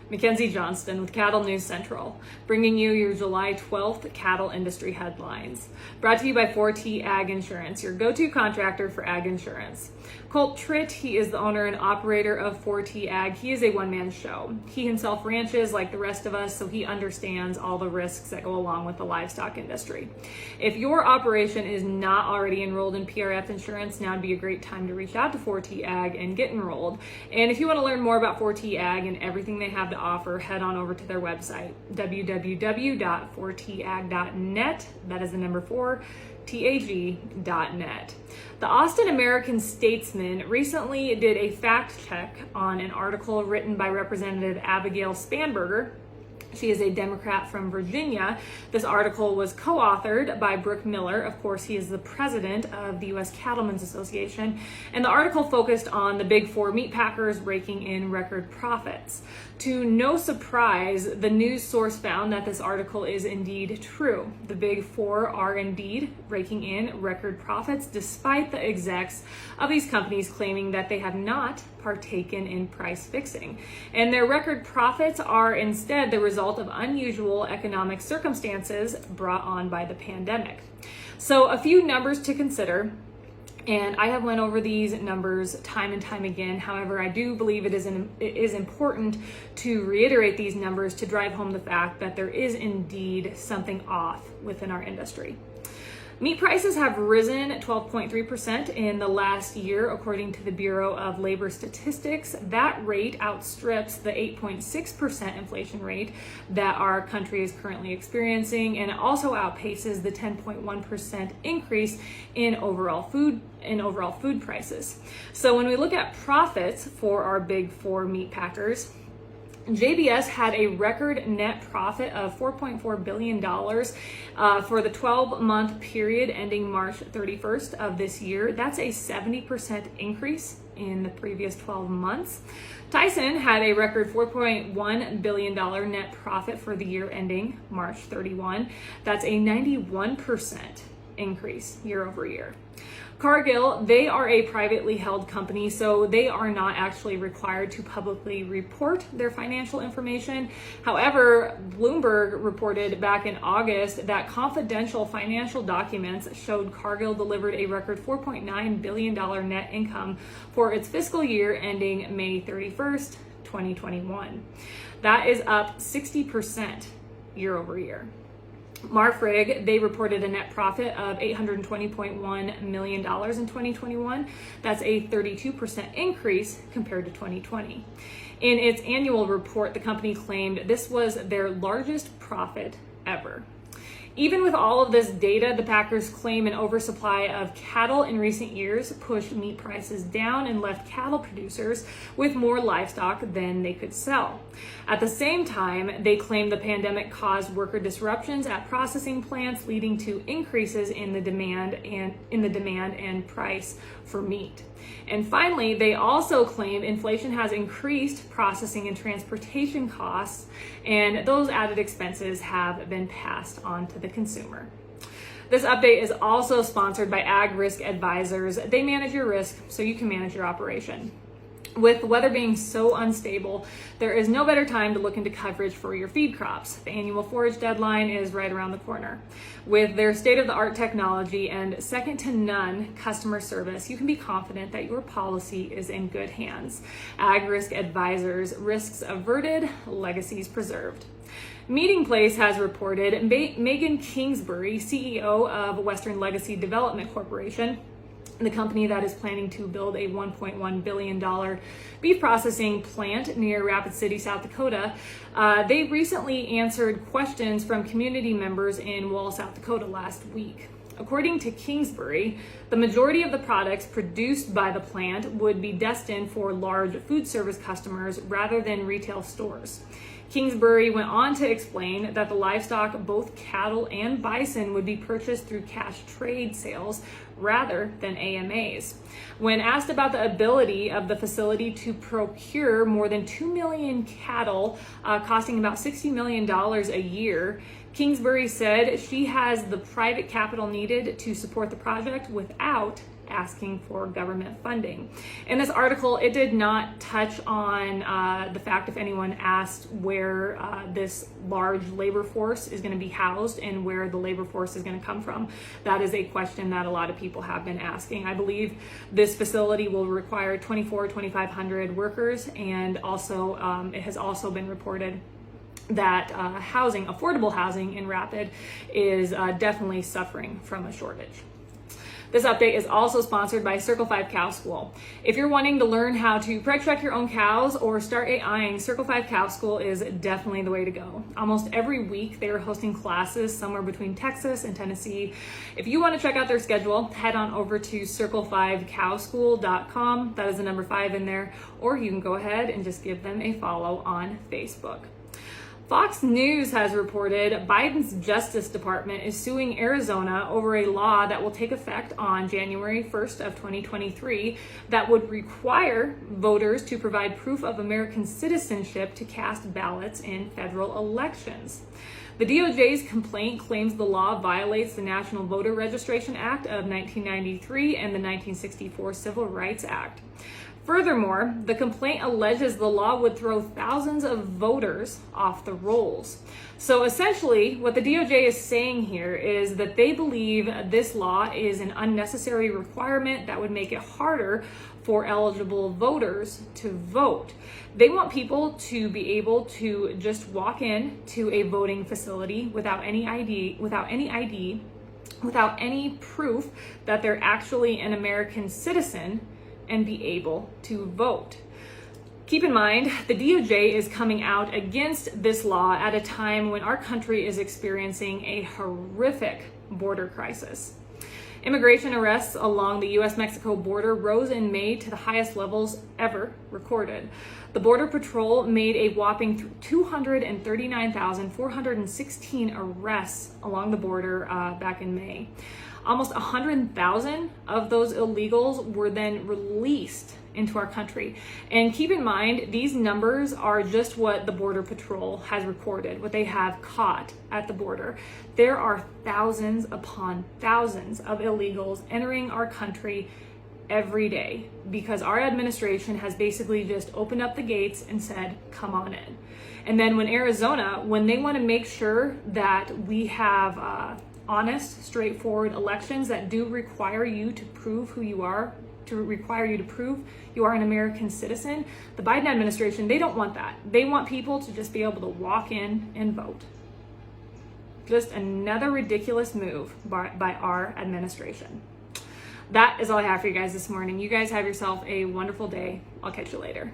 Mackenzie Johnston with Cattle News Central, bringing you your July 12th cattle industry headlines. Brought to you by 4T Ag Insurance, your go-to contractor for ag insurance. Colt Tritt, he is the owner and operator of 4T Ag. He is a one-man show. He himself ranches like the rest of us, so he understands all the risks that go along with the livestock industry. If your operation is not already enrolled in PRF insurance, now would be a great time to reach out to 4T Ag and get enrolled. And if you want to learn more about 4T Ag and everything they have to offer, head on over to their website, www.4tag.net. That is the number 4, TAG.net. The Austin American-Statesman recently did a fact check on an article written by Representative Abigail Spanberger. She is a Democrat from Virginia. This article was co-authored by Brooke Miller. Of course, he is the president of the U.S. Cattlemen's Association. And the article focused on the big four meat packers raking in record profits. To no surprise, the news source found that this article is indeed true. The big four are indeed raking in record profits, despite the execs of these companies claiming that they have not partaken in price fixing. And their record profits are instead the result of unusual economic circumstances brought on by the pandemic. So a few numbers to consider. And I have went over these numbers time and time again. However, I do believe it is important to reiterate these numbers to drive home the fact that there is indeed something off within our industry. Meat prices have risen 12.3% in the last year, according to the Bureau of Labor Statistics. That rate outstrips the 8.6% inflation rate that our country is currently experiencing, and it also outpaces the 10.1% increase in overall food prices. So when we look at profits for our big four meat packers, JBS had a record net profit of $4.4 billion for the 12-month period ending March 31st of this year. That's a 70% increase in the previous 12 months. Tyson had a record $4.1 billion net profit for the year ending March 31. That's a 91% increase year over year. Cargill, they are a privately held company, so they are not actually required to publicly report their financial information. However, Bloomberg reported back in August that confidential financial documents showed Cargill delivered a record $4.9 billion net income for its fiscal year ending May 31st, 2021. That is up 60% year over year. Marfrig, they reported a net profit of $820.1 million in 2021. That's a 32% increase compared to 2020. In its annual report, the company claimed this was their largest profit ever. Even with all of this data, the packers claim an oversupply of cattle in recent years pushed meat prices down and left cattle producers with more livestock than they could sell. At the same time, they claim the pandemic caused worker disruptions at processing plants, leading to increases in the demand and price for meat. And finally, they also claim inflation has increased processing and transportation costs, and those added expenses have been passed on to the consumer. This update is also sponsored by Ag Risk Advisors. They manage your risk so you can manage your operation. With the weather being so unstable, there is no better time to look into coverage for your feed crops. The annual forage deadline is right around the corner. With their state-of-the-art technology and second-to-none customer service, you can be confident that your policy is in good hands. Ag Risk Advisors, risks averted, legacies preserved. Meeting Place has reported Megan Kingsbury, CEO of Western Legacy Development Corporation, the company that is planning to build a $1.1 billion beef processing plant near Rapid City, South Dakota. They recently answered questions from community members in Wall, South Dakota last week. According to Kingsbury, the majority of the products produced by the plant would be destined for large food service customers rather than retail stores. Kingsbury went on to explain that the livestock, both cattle and bison, would be purchased through cash trade sales rather than AMAs. When asked about the ability of the facility to procure more than 2 million cattle, costing about $60 million a year, Kingsbury said she has the private capital needed to support the project without asking for government funding. In this article, it did not touch on the fact if anyone asked where this large labor force is going to be housed and where the labor force is going to come from. That is a question that a lot of people have been asking. I believe this facility will require 2,500 workers, and also it has also been reported that affordable housing in Rapid is definitely suffering from a shortage. This update is also sponsored by Circle 5 Cow School. If you're wanting to learn how to preg check your own cows or start AIing, Circle 5 Cow School is definitely the way to go. Almost every week they are hosting classes somewhere between Texas and Tennessee. If you want to check out their schedule, head on over to circle5cowschool.com. That is the number 5 in there, or you can go ahead and just give them a follow on Facebook. Fox News has reported Biden's Justice Department is suing Arizona over a law that will take effect on January 1st of 2023 that would require voters to provide proof of American citizenship to cast ballots in federal elections. The DOJ's complaint claims the law violates the National Voter Registration Act of 1993 and the 1964 Civil Rights Act. Furthermore, the complaint alleges the law would throw thousands of voters off the rolls. So essentially, what the DOJ is saying here is that they believe this law is an unnecessary requirement that would make it harder for eligible voters to vote. They want people to be able to just walk in to a voting facility without any ID, without any proof that they're actually an American citizen, and be able to vote. Keep in mind, the DOJ is coming out against this law at a time when our country is experiencing a horrific border crisis. Immigration arrests along the U.S.-Mexico border rose in May to the highest levels ever recorded. The Border Patrol made a whopping 239,416 arrests along the border back in May. Almost 100,000 of those illegals were then released into our country. And keep in mind, these numbers are just what the Border Patrol has recorded, what they have caught at the border. There are thousands upon thousands of illegals entering our country every day because our administration has basically just opened up the gates and said, come on in. And then when they want to make sure that we have honest, straightforward elections that do require you to prove who you are, to require you to prove you are an American citizen, the Biden administration, they don't want that. They want people to just be able to walk in and vote. Just another ridiculous move by our administration. That is all I have for you guys this morning. You guys have yourself a wonderful day. I'll catch you later.